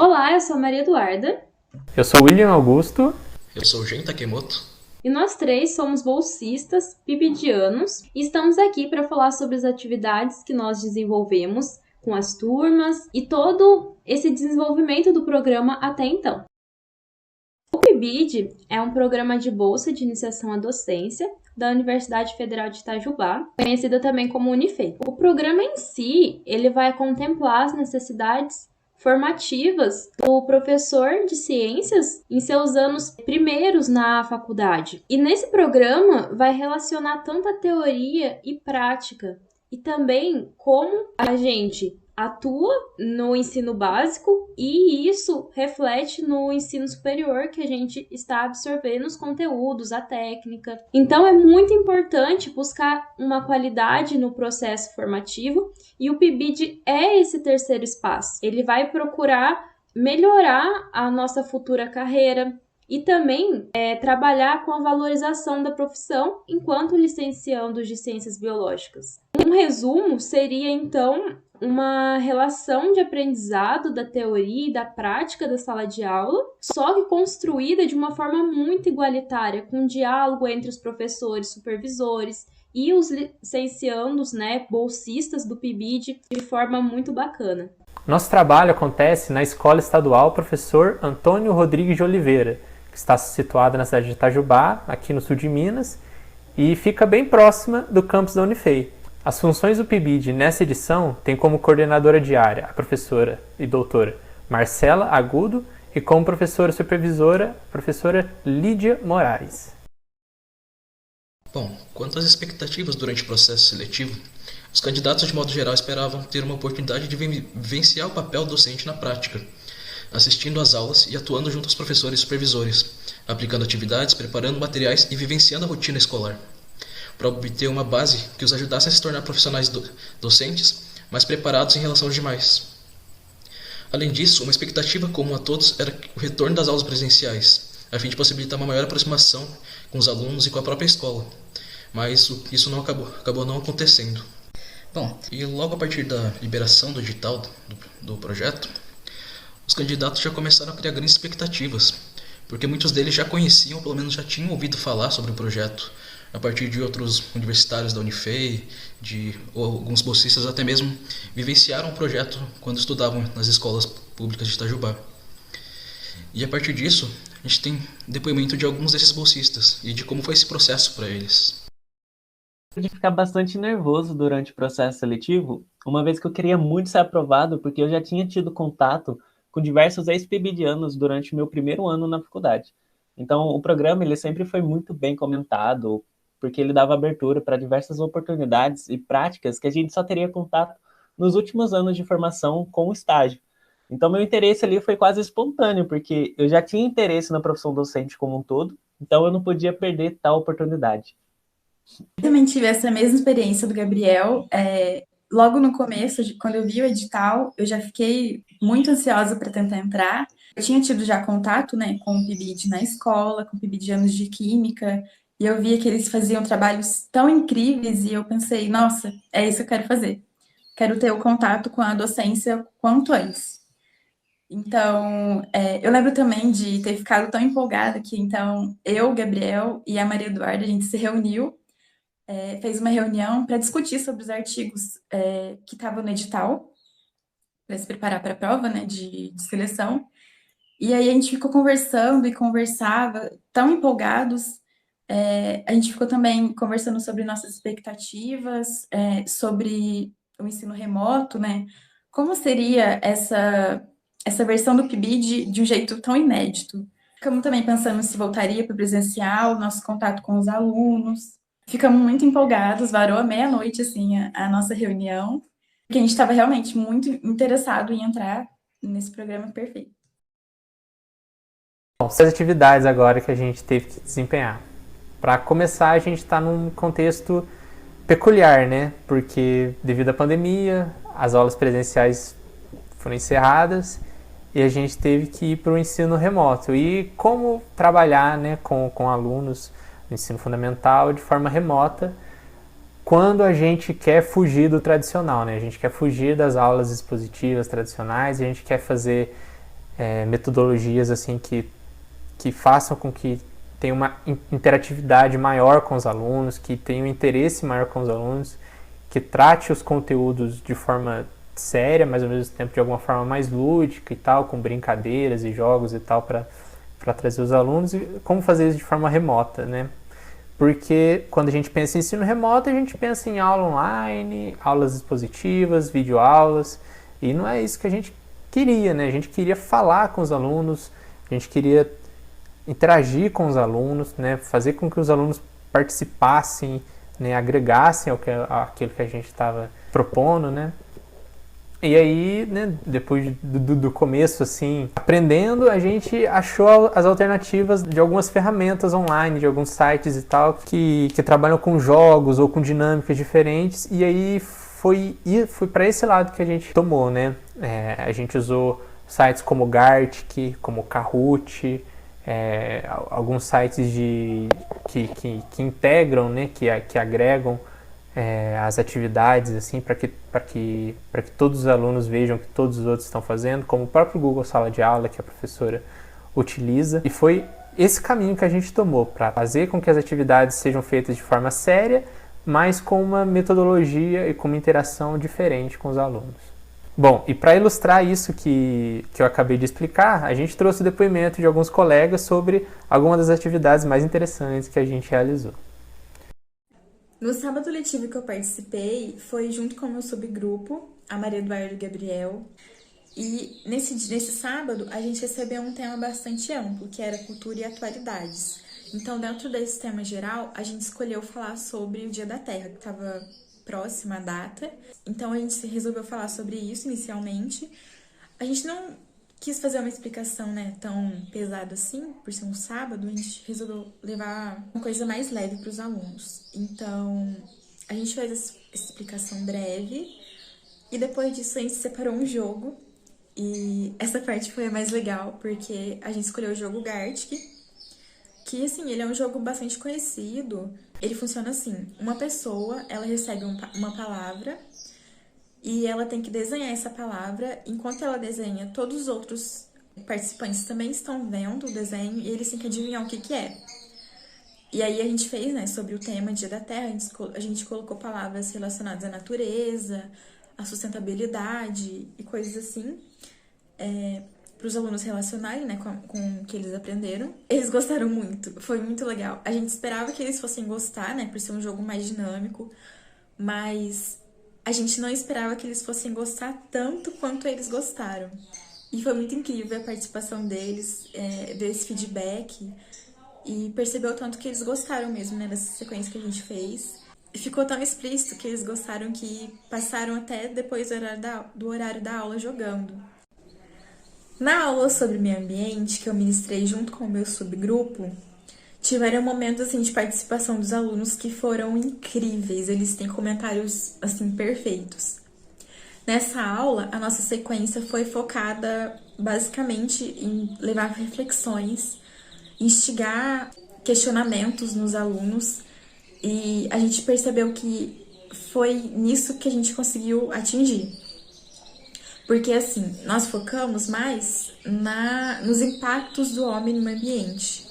Olá, eu sou a Maria Eduarda. Eu sou o William Augusto. Eu sou o Gen Takemoto. E nós três somos bolsistas pibidianos e estamos aqui para falar sobre as atividades que nós desenvolvemos com as turmas e todo esse desenvolvimento do programa até então. O PIBID é um programa de bolsa de iniciação à docência da Universidade Federal de Itajubá, conhecida também como Unifei. O programa em si, ele vai contemplar as necessidades formativas do professor de ciências em seus anos primeiros na faculdade. E nesse programa vai relacionar tanto a teoria e prática, e também como a gente atua no ensino básico e isso reflete no ensino superior que a gente está absorvendo os conteúdos, a técnica. Então é muito importante buscar uma qualidade no processo formativo e o PIBID é esse terceiro espaço. Ele vai procurar melhorar a nossa futura carreira e também trabalhar com a valorização da profissão enquanto licenciandos de ciências biológicas. Um resumo seria, então, uma relação de aprendizado da teoria e da prática da sala de aula, só que construída de uma forma muito igualitária, com diálogo entre os professores, supervisores e os licenciandos, bolsistas do PIBID, de forma muito bacana. Nosso trabalho acontece na Escola Estadual Professor Antônio Rodrigues de Oliveira, que está situada na cidade de Itajubá, aqui no sul de Minas, e fica bem próxima do campus da Unifei. As funções do PIBID nessa edição têm como coordenadora diária a professora e doutora Marcela Agudo e como professora supervisora a professora Lídia Moraes. Bom, quanto às expectativas durante o processo seletivo, os candidatos de modo geral esperavam ter uma oportunidade de vivenciar o papel docente na prática, assistindo às aulas e atuando junto aos professores e supervisores, aplicando atividades, preparando materiais e vivenciando a rotina escolar, para obter uma base que os ajudasse a se tornar profissionais docentes mais preparados em relação aos demais. Além disso, uma expectativa comum a todos era o retorno das aulas presenciais, a fim de possibilitar uma maior aproximação com os alunos e com a própria escola, mas isso não acabou não acontecendo. Bom, e logo a partir da liberação do edital do projeto, os candidatos já começaram a criar grandes expectativas, porque muitos deles já conheciam, ou pelo menos já tinham ouvido falar sobre o projeto, a partir de outros universitários da Unifei, ou alguns bolsistas até mesmo vivenciaram o projeto quando estudavam nas escolas públicas de Itajubá. E a partir disso, a gente tem depoimento de alguns desses bolsistas e de como foi esse processo para eles. De ficar bastante nervoso durante o processo seletivo, uma vez que eu queria muito ser aprovado, porque eu já tinha tido contato com diversos ex-pibidianos durante o meu primeiro ano na faculdade. Então, o programa ele sempre foi muito bem comentado, porque ele dava abertura para diversas oportunidades e práticas que a gente só teria contato nos últimos anos de formação com o estágio. Então, meu interesse ali foi quase espontâneo, porque eu já tinha interesse na profissão docente como um todo, então eu não podia perder tal oportunidade. Eu também tive essa mesma experiência do Gabriel. Logo no começo, quando eu vi o edital, eu já fiquei muito ansiosa para tentar entrar. Eu tinha tido já contato, com o PIBID na escola, com o PIBID de anos de química, e eu via que eles faziam trabalhos tão incríveis, e eu pensei, nossa, é isso que eu quero fazer. Quero ter o contato com a docência quanto antes. Então, eu lembro também de ter ficado tão empolgada que, então, eu, Gabriel e a Maria Eduarda, a gente se reuniu, fez uma reunião para discutir sobre os artigos que estavam no edital, para se preparar para a prova, de seleção. E aí a gente ficou conversando e conversava, tão empolgados. A gente ficou também conversando sobre nossas expectativas, sobre o ensino remoto, como seria essa versão do PIBID de um jeito tão inédito. Ficamos também pensando se voltaria para o presencial, nosso contato com os alunos. Ficamos muito empolgados, varou à meia-noite, assim, a nossa reunião, porque a gente estava realmente muito interessado em entrar nesse programa perfeito. Bom, as atividades agora que a gente teve que desempenhar. Para começar, a gente está num contexto peculiar, Porque devido à pandemia, as aulas presenciais foram encerradas e a gente teve que ir para o ensino remoto. E como trabalhar com alunos no ensino fundamental de forma remota quando a gente quer fugir do tradicional, A gente quer fugir das aulas expositivas tradicionais, a gente quer fazer metodologias assim que façam com que tenha uma interatividade maior com os alunos, que tenha um interesse maior com os alunos, que trate os conteúdos de forma séria, mas ao mesmo tempo de alguma forma mais lúdica e tal, com brincadeiras e jogos e tal, para trazer os alunos, e como fazer isso de forma remota, né? Porque quando a gente pensa em ensino remoto, a gente pensa em aula online, aulas expositivas, videoaulas, e não é isso que a gente queria, né? A gente queria falar com os alunos, a gente queria interagir com os alunos, né? Fazer com que os alunos participassem, né? Agregassem aquilo que a gente estava propondo, né? E aí, né, depois do começo, assim, aprendendo, a gente achou as alternativas de algumas ferramentas online, de alguns sites e tal, que trabalham com jogos ou com dinâmicas diferentes, e aí foi para esse lado que a gente tomou, né? A gente usou sites como Gartic, como Kahoot, alguns sites que integram, né, que agregam as atividades, assim, para que todos os alunos vejam o que todos os outros estão fazendo, como o próprio Google Sala de Aula, que a professora utiliza. E foi esse caminho que a gente tomou para fazer com que as atividades sejam feitas de forma séria, mas com uma metodologia e com uma interação diferente com os alunos. Bom, e para ilustrar isso que eu acabei de explicar, a gente trouxe o depoimento de alguns colegas sobre algumas das atividades mais interessantes que a gente realizou. No sábado letivo que eu participei, foi junto com o meu subgrupo, a Maria Eduardo e o Gabriel. E nesse sábado, a gente recebeu um tema bastante amplo, que era cultura e atualidades. Então, dentro desse tema geral, a gente escolheu falar sobre o Dia da Terra, que estava próxima a data. Então, a gente resolveu falar sobre isso inicialmente. A gente não quis fazer uma explicação, né, tão pesada assim, por ser um sábado, a gente resolveu levar uma coisa mais leve para os alunos. Então, a gente fez essa explicação breve e depois disso a gente separou um jogo. E essa parte foi a mais legal, porque a gente escolheu o jogo Gartic, que, assim, ele é um jogo bastante conhecido. Ele funciona assim, uma pessoa, ela recebe uma palavra e ela tem que desenhar essa palavra. Enquanto ela desenha, todos os outros participantes também estão vendo o desenho e eles têm que adivinhar o que é. E aí a gente fez, né, sobre o tema Dia da Terra, a gente colocou palavras relacionadas à natureza, à sustentabilidade e coisas assim, para os alunos relacionarem, né, com o que eles aprenderam. Eles gostaram muito, foi muito legal. A gente esperava que eles fossem gostar, né, por ser um jogo mais dinâmico, mas a gente não esperava que eles fossem gostar tanto quanto eles gostaram. E foi muito incrível a participação deles, ver esse feedback e perceber o tanto que eles gostaram mesmo, né, dessa sequência que a gente fez. E ficou tão explícito que eles gostaram que passaram até depois do horário da aula jogando. Na aula sobre meio ambiente, que eu ministrei junto com o meu subgrupo, tiveram momentos, assim, de participação dos alunos que foram incríveis. Eles têm comentários, assim, perfeitos. Nessa aula, a nossa sequência foi focada, basicamente, em levar reflexões, instigar questionamentos nos alunos. E a gente percebeu que foi nisso que a gente conseguiu atingir. Porque, assim, nós focamos mais nos impactos do homem no ambiente.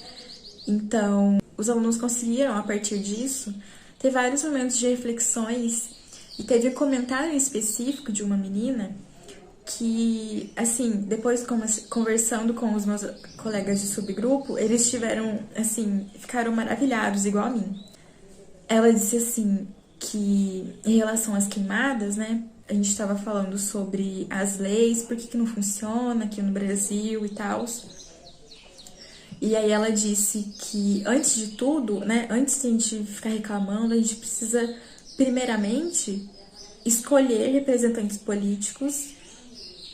Então, os alunos conseguiram, a partir disso, ter vários momentos de reflexões. E teve um comentário específico de uma menina que, assim, depois conversando com os meus colegas de subgrupo, eles tiveram, assim, ficaram maravilhados, igual a mim. Ela disse, assim, que em relação às queimadas, né, a gente estava falando sobre as leis, por que não funciona aqui no Brasil e tal. E aí ela disse que, antes de tudo, né, antes de a gente ficar reclamando, a gente precisa, primeiramente, escolher representantes políticos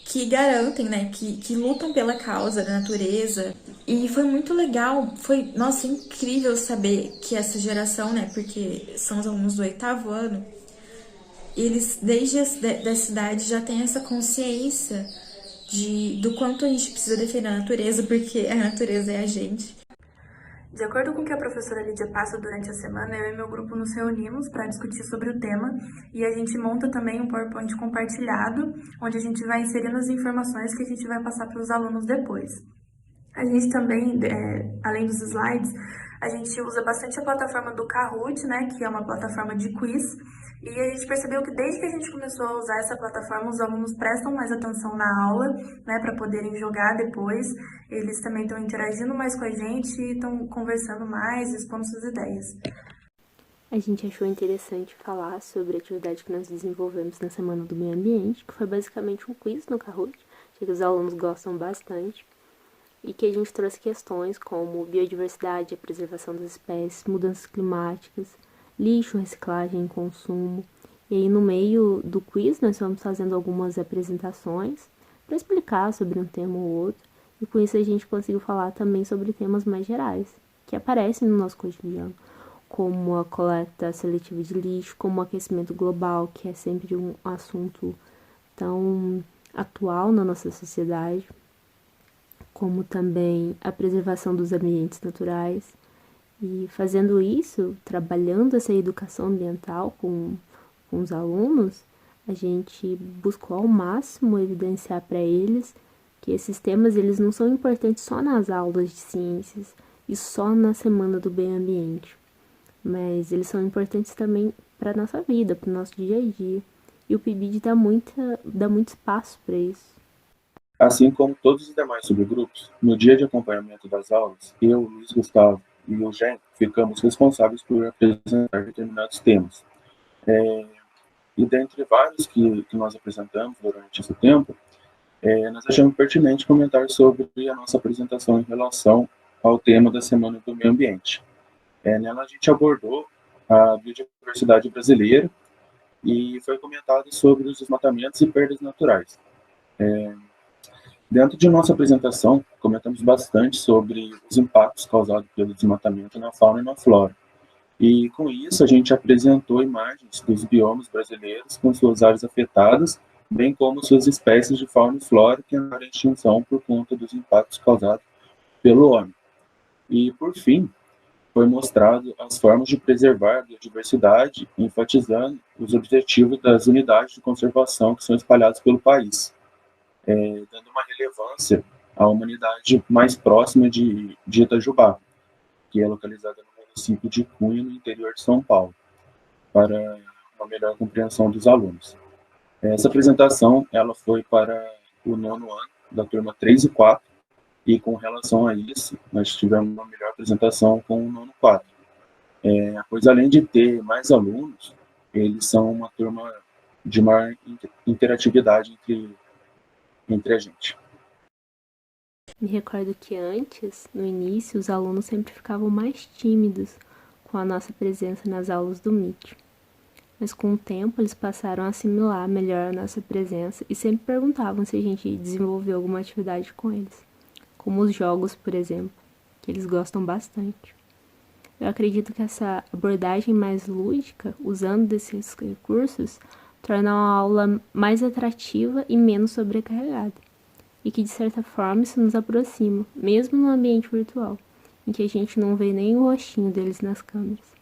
que garantem, né, que lutam pela causa da natureza. E foi muito legal, foi, nossa, incrível saber que essa geração, né, porque são os alunos do 8º ano, eles, desde dessa idade, já têm essa consciência do quanto a gente precisa defender a natureza, porque a natureza é a gente. De acordo com o que a professora Lídia passa durante a semana, eu e meu grupo nos reunimos para discutir sobre o tema e a gente monta também um PowerPoint compartilhado, onde a gente vai inserindo as informações que a gente vai passar para os alunos depois. A gente também, além dos slides, a gente usa bastante a plataforma do Kahoot, né, que é uma plataforma de quiz, e a gente percebeu que desde que a gente começou a usar essa plataforma, os alunos prestam mais atenção na aula, né, para poderem jogar depois. Eles também estão interagindo mais com a gente, estão conversando mais, expondo suas ideias. A gente achou interessante falar sobre a atividade que nós desenvolvemos na Semana do Meio Ambiente, que foi basicamente um quiz no Kahoot, que os alunos gostam bastante, e que a gente trouxe questões como biodiversidade, a preservação das espécies, mudanças climáticas, lixo, reciclagem e consumo. E aí no meio do quiz nós fomos fazendo algumas apresentações para explicar sobre um tema ou outro, e com isso a gente conseguiu falar também sobre temas mais gerais, que aparecem no nosso cotidiano, como a coleta seletiva de lixo, como o aquecimento global, que é sempre um assunto tão atual na nossa sociedade, como também a preservação dos ambientes naturais. E fazendo isso, trabalhando essa educação ambiental com os alunos, a gente buscou ao máximo evidenciar para eles que esses temas eles não são importantes só nas aulas de ciências e só na Semana do Meio Ambiente, mas eles são importantes também para a nossa vida, para o nosso dia a dia. E o PIBID dá muito espaço para isso. Assim como todos os demais subgrupos, no dia de acompanhamento das aulas, eu, Luiz Gustavo e o Gen ficamos responsáveis por apresentar determinados temas. E dentre vários que nós apresentamos durante esse tempo, nós achamos pertinente comentar sobre a nossa apresentação em relação ao tema da Semana do Meio Ambiente. Nela a gente abordou a biodiversidade brasileira e foi comentado sobre os desmatamentos e perdas naturais. Dentro de nossa apresentação, comentamos bastante sobre os impactos causados pelo desmatamento na fauna e na flora. E com isso a gente apresentou imagens dos biomas brasileiros com suas áreas afetadas, bem como suas espécies de fauna e flora que entraram em extinção por conta dos impactos causados pelo homem. E, por fim, foi mostrado as formas de preservar a biodiversidade, enfatizando os objetivos das unidades de conservação que são espalhadas pelo país, dando uma relevância à humanidade mais próxima de Itajubá, que é localizada no município de Cunha, no interior de São Paulo, para uma melhor compreensão dos alunos. Essa apresentação ela foi para o 9º ano, da turma 3 e 4, e com relação a isso, nós tivemos uma melhor apresentação com o 9º 4. Pois além de ter mais alunos, eles são uma turma de maior interatividade entre a gente. Me recordo que antes, no início, os alunos sempre ficavam mais tímidos com a nossa presença nas aulas do Meet. Mas com o tempo eles passaram a assimilar melhor a nossa presença e sempre perguntavam se a gente desenvolveu alguma atividade com eles, como os jogos, por exemplo, que eles gostam bastante. Eu acredito que essa abordagem mais lúdica, usando desses recursos, torna a aula mais atrativa e menos sobrecarregada. E que, de certa forma, isso nos aproxima, mesmo no ambiente virtual, em que a gente não vê nem o rostinho deles nas câmeras.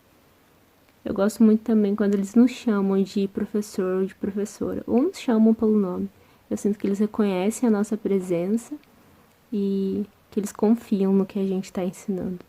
Eu gosto muito também quando eles nos chamam de professor ou de professora, ou nos chamam pelo nome. Eu sinto que eles reconhecem a nossa presença e que eles confiam no que a gente está ensinando.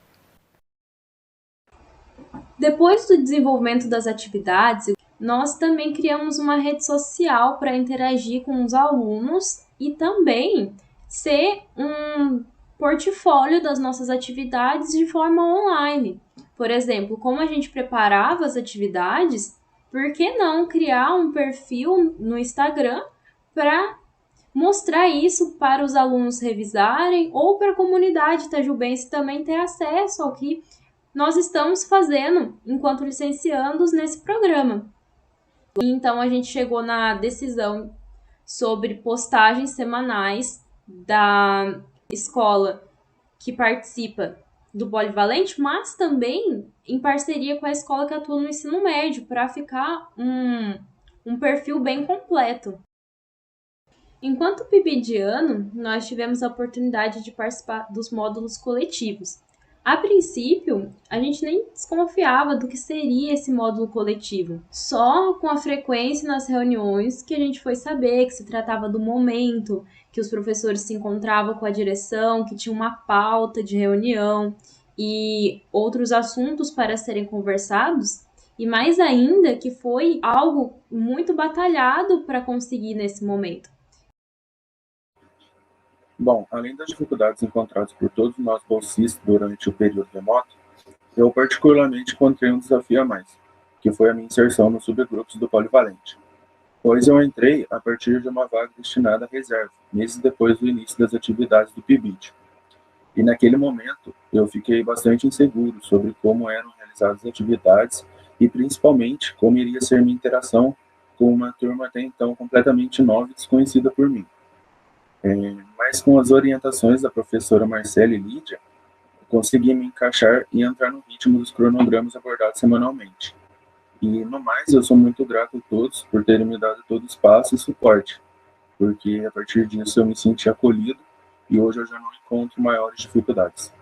Depois do desenvolvimento das atividades, nós também criamos uma rede social para interagir com os alunos e também ser um portfólio das nossas atividades de forma online. Por exemplo, como a gente preparava as atividades, por que não criar um perfil no Instagram para mostrar isso para os alunos revisarem ou para a comunidade itajubense também ter acesso ao que nós estamos fazendo enquanto licenciandos nesse programa. Então a gente chegou na decisão sobre postagens semanais da escola que participa do Polivalente, mas também em parceria com a escola que atua no ensino médio, para ficar um perfil bem completo. Enquanto PIBidiano, nós tivemos a oportunidade de participar dos módulos coletivos. A princípio, a gente nem desconfiava do que seria esse módulo coletivo. Só com a frequência nas reuniões que a gente foi saber que se tratava do momento, que os professores se encontravam com a direção, que tinha uma pauta de reunião e outros assuntos para serem conversados. E mais ainda que foi algo muito batalhado para conseguir nesse momento. Bom, além das dificuldades encontradas por todos nós bolsistas durante o período remoto, eu particularmente encontrei um desafio a mais, que foi a minha inserção nos subgrupos do Polivalente, pois eu entrei a partir de uma vaga destinada à reserva, meses depois do início das atividades do PIBID. E naquele momento, eu fiquei bastante inseguro sobre como eram realizadas as atividades e principalmente como iria ser minha interação com uma turma até então completamente nova e desconhecida por mim. Mas com as orientações da professora Marcela e Lídia, eu consegui me encaixar e entrar no ritmo dos cronogramas abordados semanalmente. E, no mais, eu sou muito grato a todos por terem me dado todo o espaço e suporte, porque a partir disso eu me senti acolhido e hoje eu já não encontro maiores dificuldades.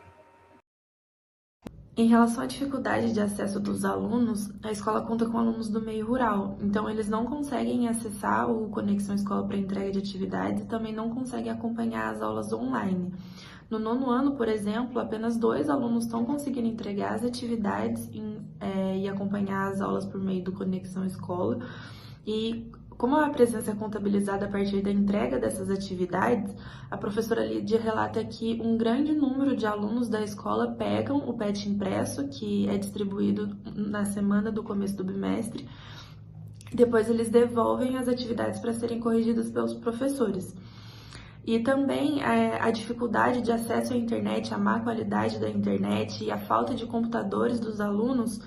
Em relação à dificuldade de acesso dos alunos, a escola conta com alunos do meio rural, então eles não conseguem acessar o Conexão Escola para entrega de atividades e também não conseguem acompanhar as aulas online. No 9º ano, por exemplo, apenas 2 alunos estão conseguindo entregar as atividades e acompanhar as aulas por meio do Conexão Escola. E como a presença é contabilizada a partir da entrega dessas atividades, a professora Lídia relata que um grande número de alunos da escola pegam o PET impresso, que é distribuído na semana do começo do bimestre, e depois eles devolvem as atividades para serem corrigidas pelos professores. E também a dificuldade de acesso à internet, a má qualidade da internet e a falta de computadores dos alunos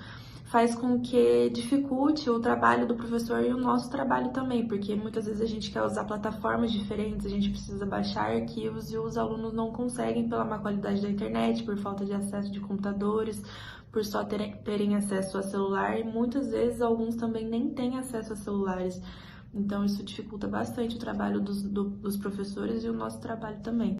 faz com que dificulte o trabalho do professor e o nosso trabalho também, porque muitas vezes a gente quer usar plataformas diferentes, a gente precisa baixar arquivos e os alunos não conseguem pela má qualidade da internet, por falta de acesso de computadores, por só terem acesso a celular, e muitas vezes alguns também nem têm acesso a celulares. Então isso dificulta bastante o trabalho dos professores e o nosso trabalho também.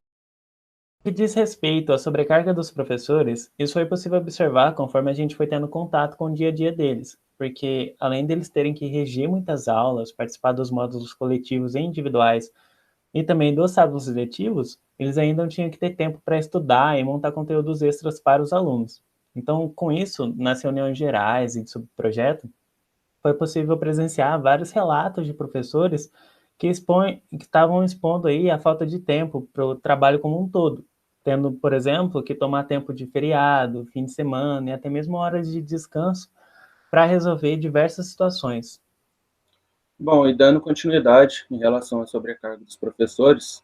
No que diz respeito à sobrecarga dos professores, isso foi possível observar conforme a gente foi tendo contato com o dia a dia deles, porque além deles terem que regir muitas aulas, participar dos módulos coletivos e individuais e também dos sábados letivos, eles ainda não tinham que ter tempo para estudar e montar conteúdos extras para os alunos. Então, com isso, nas reuniões gerais e de subprojeto, foi possível presenciar vários relatos de professores que estavam expondo aí a falta de tempo para o trabalho como um todo, tendo, por exemplo, que tomar tempo de feriado, fim de semana e até mesmo horas de descanso para resolver diversas situações. Bom, e dando continuidade em relação à sobrecarga dos professores,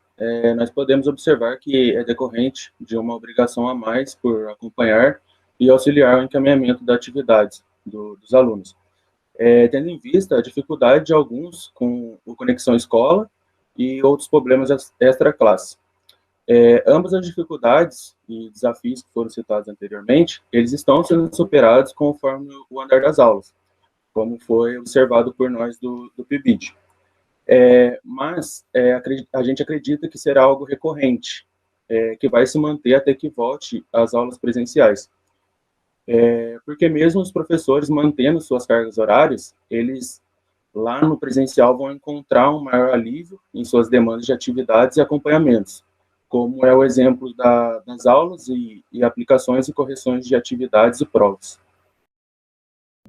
nós podemos observar que é decorrente de uma obrigação a mais por acompanhar e auxiliar o encaminhamento das atividades dos alunos, tendo em vista a dificuldade de alguns com o Conexão Escola e outros problemas extra-classe. Ambas as dificuldades e desafios que foram citados anteriormente, eles estão sendo superados conforme o andar das aulas, como foi observado por nós do PIBID. Mas a gente acredita que será algo recorrente, que vai se manter até que volte às aulas presenciais. Porque mesmo os professores mantendo suas cargas horárias, eles lá no presencial vão encontrar um maior alívio em suas demandas de atividades e acompanhamentos, como é o exemplo das aulas e aplicações e correções de atividades e provas.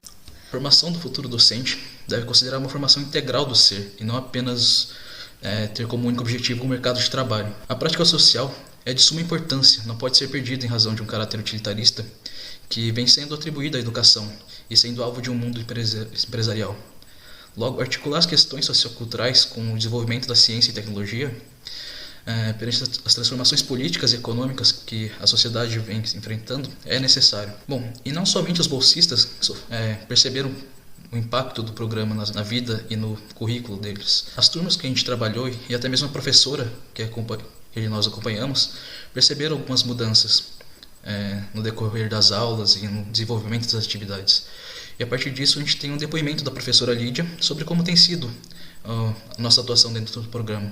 A formação do futuro docente deve considerar uma formação integral do ser, e não apenas ter como único objetivo o mercado de trabalho. A prática social é de suma importância, não pode ser perdida em razão de um caráter utilitarista que vem sendo atribuído à educação e sendo alvo de um mundo empresarial. Logo, articular as questões socioculturais com o desenvolvimento da ciência e tecnologia, perante as transformações políticas e econômicas que a sociedade vem enfrentando, é necessário. Bom, e não somente os bolsistas perceberam o impacto do programa na vida e no currículo deles. As turmas que a gente trabalhou e até mesmo a professora que nós acompanhamos perceberam algumas mudanças no decorrer das aulas e no desenvolvimento das atividades. E a partir disso a gente tem um depoimento da professora Lídia sobre como tem sido a nossa atuação dentro do programa.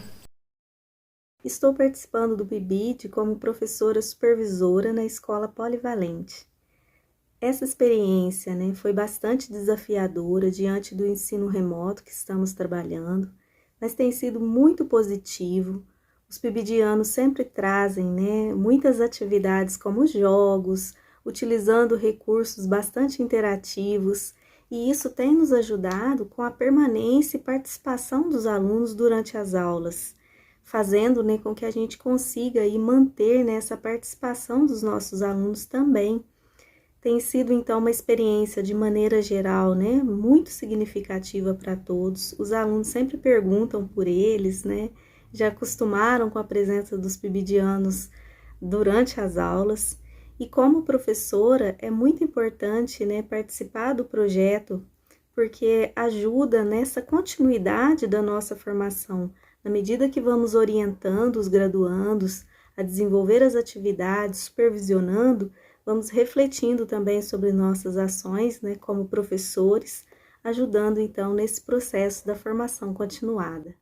Estou participando do PIBID como professora supervisora na Escola Polivalente. Essa experiência, foi bastante desafiadora diante do ensino remoto que estamos trabalhando, mas tem sido muito positivo. Os PIBIDianos sempre trazem, muitas atividades como jogos, utilizando recursos bastante interativos, e isso tem nos ajudado com a permanência e participação dos alunos durante as aulas, fazendo com que a gente consiga manter essa participação dos nossos alunos também. Tem sido, então, uma experiência, de maneira geral, muito significativa para todos. Os alunos sempre perguntam por eles, já acostumaram com a presença dos PIBIDianos durante as aulas. E como professora, é muito importante, participar do projeto, porque ajuda nessa continuidade da nossa formação. Na medida que vamos orientando os graduandos a desenvolver as atividades, supervisionando, vamos refletindo também sobre nossas ações, como professores, ajudando então nesse processo da formação continuada.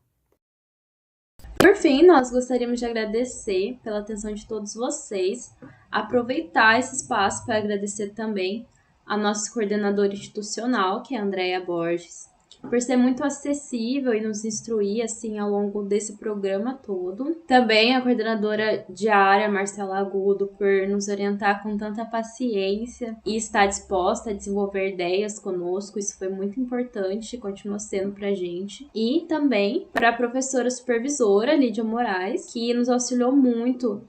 Por fim, nós gostaríamos de agradecer pela atenção de todos vocês, aproveitar esse espaço para agradecer também a nossa coordenadora institucional, que é a Andréia Borges, por ser muito acessível e nos instruir assim ao longo desse programa todo. Também a coordenadora de área, Marcela Agudo, por nos orientar com tanta paciência e estar disposta a desenvolver ideias conosco. Isso foi muito importante e continua sendo pra gente. E também para a professora supervisora, Lídia Moraes, que nos auxiliou muito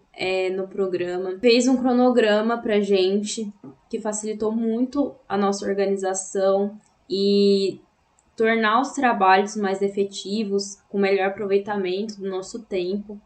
no programa. Fez um cronograma pra gente, que facilitou muito a nossa organização e tornar os trabalhos mais efetivos, com melhor aproveitamento do nosso tempo.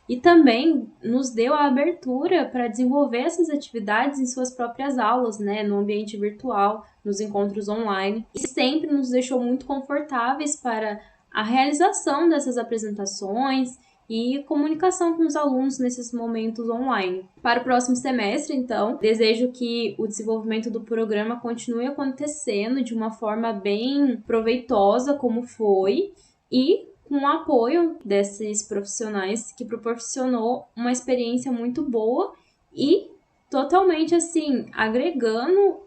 E também nos deu a abertura para desenvolver essas atividades em suas próprias aulas, no ambiente virtual, nos encontros online. E sempre nos deixou muito confortáveis para a realização dessas apresentações e comunicação com os alunos nesses momentos online. Para o próximo semestre, então, desejo que o desenvolvimento do programa continue acontecendo de uma forma bem proveitosa, como foi, e com o apoio desses profissionais que proporcionou uma experiência muito boa e totalmente, assim, agregando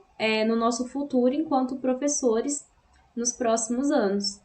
no nosso futuro enquanto professores nos próximos anos.